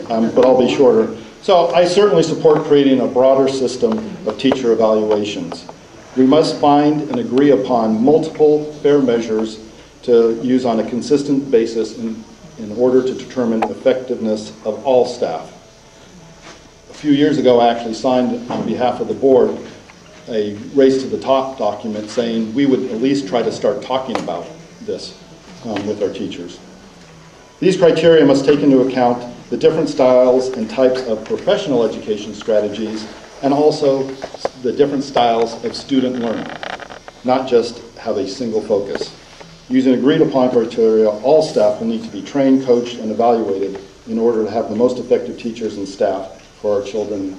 but I'll be shorter. So I certainly support creating a broader system of teacher evaluations. We must find and agree upon multiple fair measures to use on a consistent basis in order to determine effectiveness of all staff. A few years ago, I actually signed on behalf of the board a Race to the Top document saying we would at least try to start talking about this with our teachers. These criteria must take into account the different styles and types of professional education strategies and also the different styles of student learning, not just have a single focus. Using agreed upon criteria, all staff will need to be trained, coached, and evaluated in order to have the most effective teachers and staff for our children.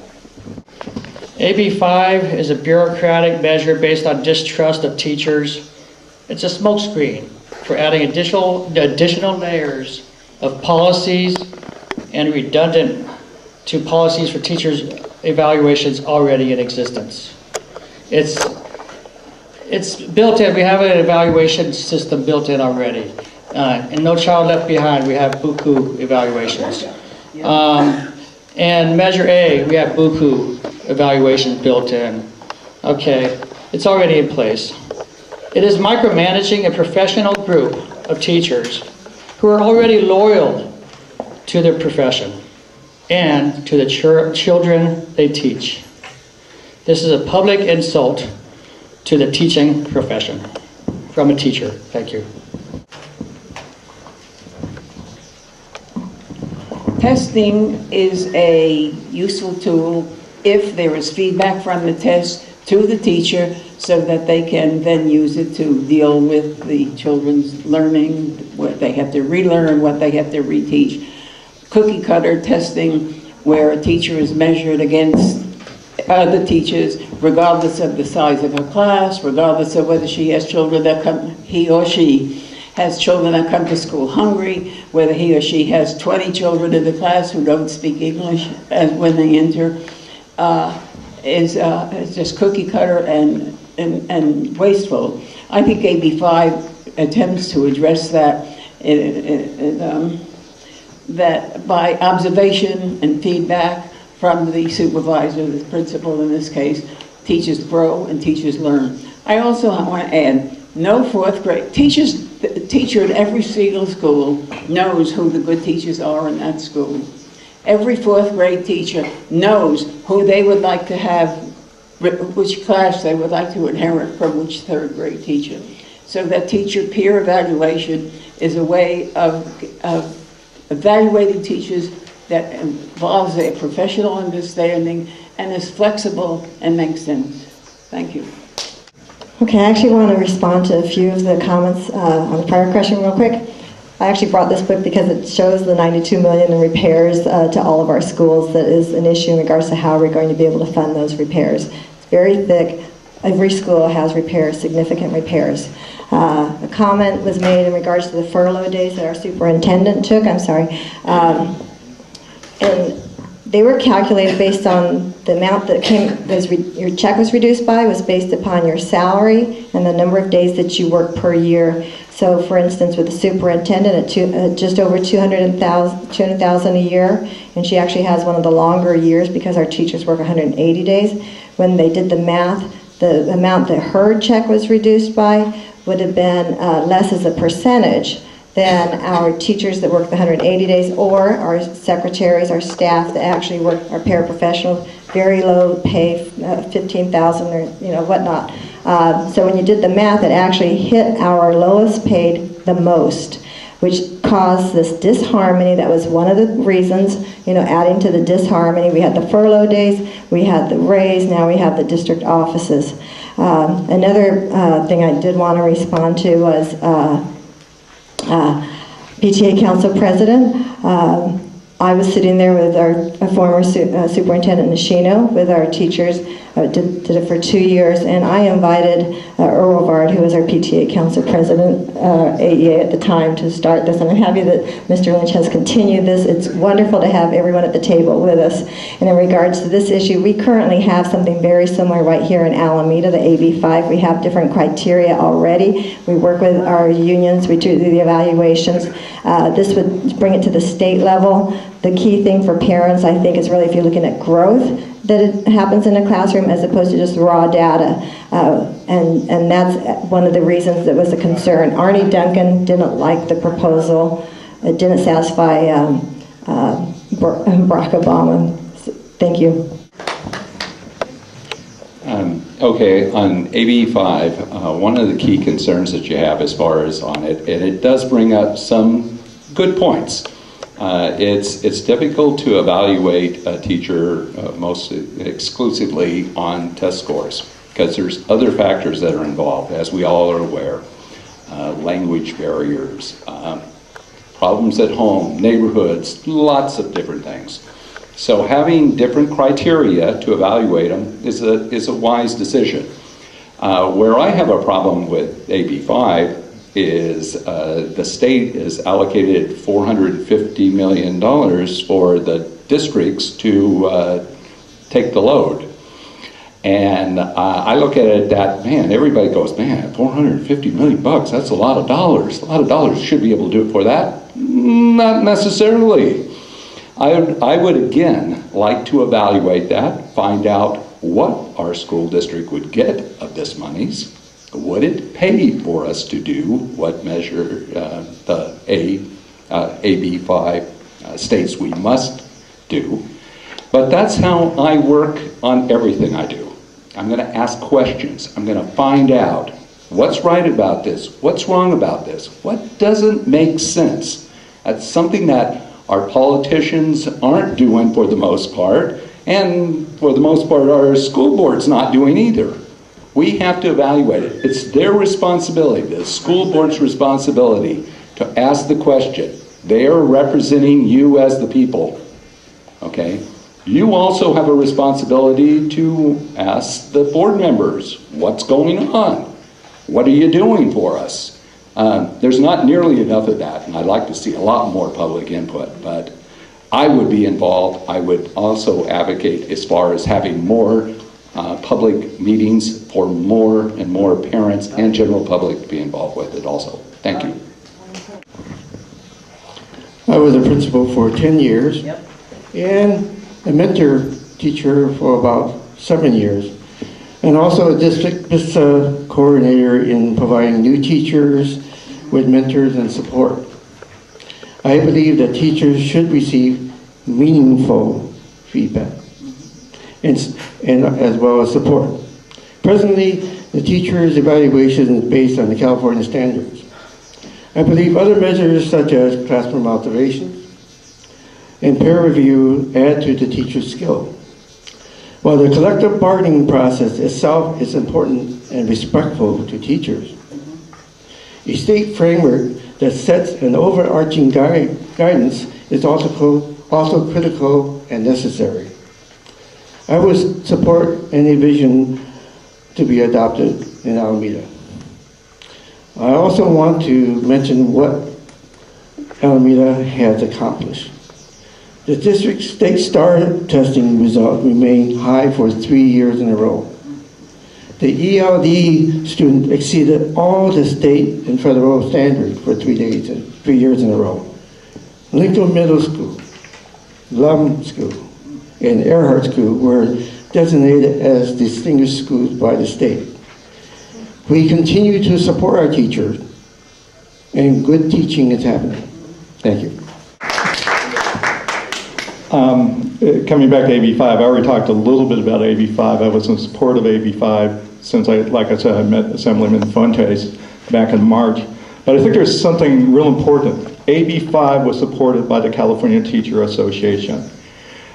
AB 5 is a bureaucratic measure based on distrust of teachers. It's a smokescreen for adding additional layers of policies and redundant to policies for teachers' evaluations already in existence. It's built in. We have an evaluation system built in already. And No Child Left Behind, we have buku evaluations. And Measure A, we have buku evaluations built in. Okay, it's already in place. It is micromanaging a professional group of teachers who are already loyal to their profession and to the children they teach. This is a public insult to the teaching profession from a teacher. Thank you. Testing is a useful tool if there is feedback from the test to the teacher so that they can then use it to deal with the children's learning, what they have to relearn, what they have to reteach. Cookie cutter testing where a teacher is measured against other teachers regardless of the size of her class, regardless of whether he or she has children that come to school hungry, whether he or she has 20 children in the class who don't speak English when they enter, is just cookie cutter and wasteful. I think AB 5 attempts to address that, that by observation and feedback from the supervisor, the principal in this case, teachers grow and teachers learn. I also want to add, no fourth grade, the teacher at every single school knows who the good teachers are in that school. Every fourth grade teacher knows who they would like to have, which class they would like to inherit from which third grade teacher. So that teacher peer evaluation is a way of evaluating teachers that involves a professional understanding and is flexible and makes sense. Thank you. Okay, I actually want to respond to a few of the comments on the prior question real quick. I actually brought this book because it shows the $92 million in repairs to all of our schools. That is an issue in regards to how we're going to be able to fund those repairs. It's very thick. Every school has repairs, significant repairs. A comment was made in regards to the furlough days that our superintendent took. And they were calculated based on the amount that your check was reduced by was based upon your salary and the number of days that you work per year. So for instance, with the superintendent at just over $200,000 a year, and she actually has one of the longer years because our teachers work 180 days. When they did the math, the amount that her check was reduced by would have been less as a percentage than our teachers that work the 180 days, or our secretaries, our staff that actually work, our paraprofessionals, very low pay, 15,000 or whatnot. So when you did the math, it actually hit our lowest paid the most, which caused this disharmony. That was one of the reasons, adding to the disharmony. We had the furlough days, we had the raise, now we have the district offices. Another thing I did want to respond to was PTA Council President. I was sitting there with our former Superintendent Nishino, with our teachers, did it for 2 years, and I invited Earl Vard, who was our PTA Council President, AEA at the time, to start this, and I'm happy that Mr. Lynch has continued this. It's wonderful to have everyone at the table with us. And in regards to this issue, we currently have something very similar right here in Alameda, the AB5. We have different criteria already. We work with our unions, we do the evaluations. This would bring it to the state level. The key thing for parents, I think, is really if you're looking at growth that it happens in a classroom as opposed to just raw data. And that's one of the reasons that was a concern. Arnie Duncan didn't like the proposal. It didn't satisfy Barack Obama. Thank you. Okay, on AB 5, one of the key concerns that you have as far as on it, and it does bring up some good points. It's difficult to evaluate a teacher most exclusively on test scores because there's other factors that are involved, as we all are aware. Language barriers, problems at home, neighborhoods, lots of different things. So having different criteria to evaluate them is a wise decision. Where I have a problem with AB 5 is the state is allocated $450 million for the districts to take the load. And I look at it that, man, everybody goes, man, 450 million bucks, that's a lot of dollars. A lot of dollars. Should be able to do it for that? Not necessarily. I would again like to evaluate that, find out what our school district would get of this monies. Would it pay for us to do what measure the AB 5 states we must do? But that's how I work on everything I do. I'm going to ask questions. I'm going to find out what's right about this, what's wrong about this, what doesn't make sense. That's something that our politicians aren't doing for the most part, and for the most part our school board's not doing either. We have to evaluate it. It's their responsibility, the school board's responsibility, to ask the question. They are representing you as the people, okay? You also have a responsibility to ask the board members, what's going on? What are you doing for us? There's not nearly enough of that, and I'd like to see a lot more public input, but I would be involved. I would also advocate as far as having more public meetings for more and more parents and general public to be involved with it also. Thank you. I was a principal for 10 years and a mentor teacher for about 7 years, and also a district BISA coordinator in providing new teachers with mentors and support. I believe that teachers should receive meaningful feedback and as well as support. Presently, the teacher's evaluation is based on the California standards. I believe other measures such as classroom observations and peer review add to the teacher's skill. While the collective bargaining process itself is important and respectful to teachers, a state framework that sets an overarching guidance is also critical and necessary. I would support any vision to be adopted in Alameda. I also want to mention what Alameda has accomplished. The district state STAR testing results remain high for 3 years in a row. The ELD student exceeded all the state and federal standards for 3 years in a row. Lincoln Middle School, Lum School, and Earhart School were designated as distinguished schools by the state. We continue to support our teachers, and good teaching is happening. Thank you. Coming back to AB 5, I already talked a little bit about AB 5. I was in support of AB 5 since, like I said, I met Assemblyman Fuentes back in March. But I think there's something real important. AB 5 was supported by the California Teacher Association.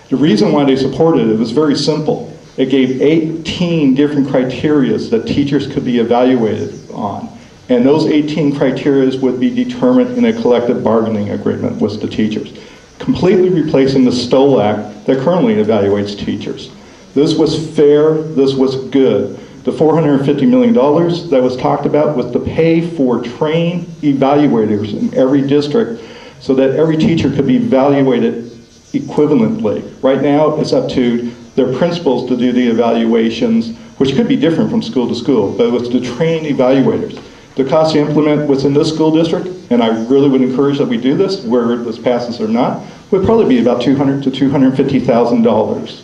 The reason why they supported it was very simple. It gave 18 different criteria that teachers could be evaluated on. And those 18 criteria would be determined in a collective bargaining agreement with the teachers, completely replacing the Stoll Act that currently evaluates teachers. This was fair, this was good. The $450 million that was talked about was to pay for trained evaluators in every district so that every teacher could be evaluated equivalently. Right now, it's up to their principals to do the evaluations, which could be different from school to school, but it's to train evaluators. The cost to implement within this school district, and I really would encourage that we do this, whether this passes or not, would probably be about $200,000 to $250,000.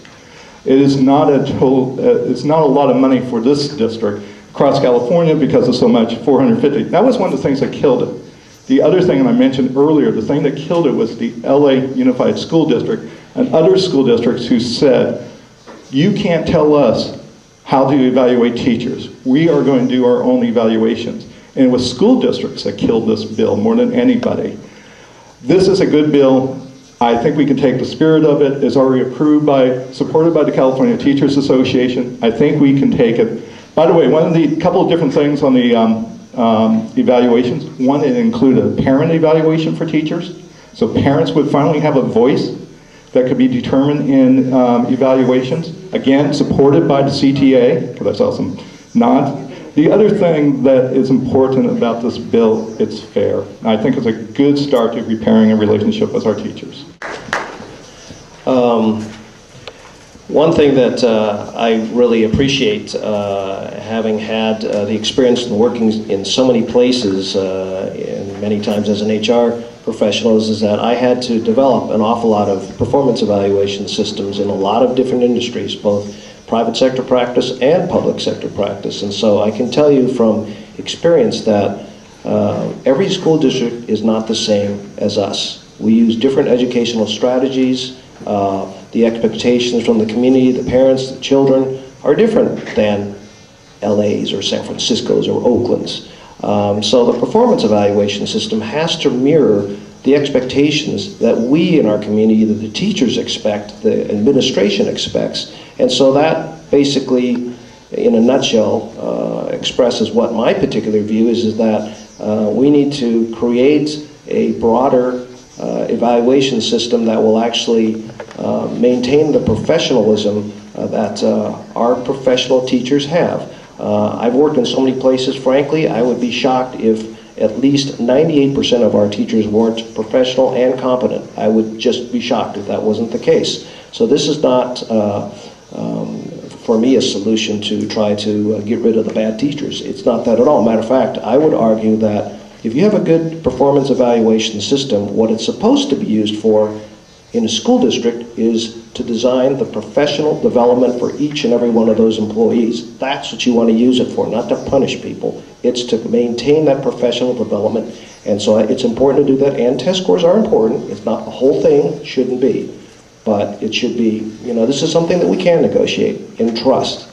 It is not it's not a lot of money for this district across California because of so much, 450. That was one of the things that killed it. The other thing, and I mentioned earlier, the thing that killed it was the LA Unified School District and other school districts who said, you can't tell us how to evaluate teachers. We are going to do our own evaluations. And it was school districts that killed this bill more than anybody. This is a good bill. I think we can take the spirit of it. It's already approved supported by the California Teachers Association. I think we can take it. By the way, couple of different things on the evaluations. One, it included a parent evaluation for teachers. So parents would finally have a voice that could be determined in evaluations. Again, supported by the CTA, because I saw some nods. The other thing that is important about this bill, it's fair. And I think it's a good start to repairing a relationship with our teachers. One thing that I really appreciate, having had the experience in working in so many places, and many times as an HR professional, is that I had to develop an awful lot of performance evaluation systems in a lot of different industries, both private sector practice and public sector practice. And so I can tell you from experience that every school district is not the same as us. We use different educational strategies. The expectations from the community, the parents, the children are different than LA's or San Francisco's or Oakland's. So the performance evaluation system has to mirror the expectations that we in our community, that the teachers expect, the administration expects. And so that basically, in a nutshell, expresses what my particular view is that we need to create a broader evaluation system that will actually maintain the professionalism that our professional teachers have. I've worked in so many places, frankly, I would be shocked if at least 98% of our teachers weren't professional and competent. I would just be shocked if that wasn't the case. So this is not, for me, a solution to try to get rid of the bad teachers. It's not that at all. Matter of fact, I would argue that if you have a good performance evaluation system, what it's supposed to be used for in a school district is to design the professional development for each and every one of those employees. That's what you want to use it for, not to punish people. It's to maintain that professional development. And so it's important to do that, and test scores are important. It's not the whole thing, shouldn't be. But it should be, this is something that we can negotiate in trust.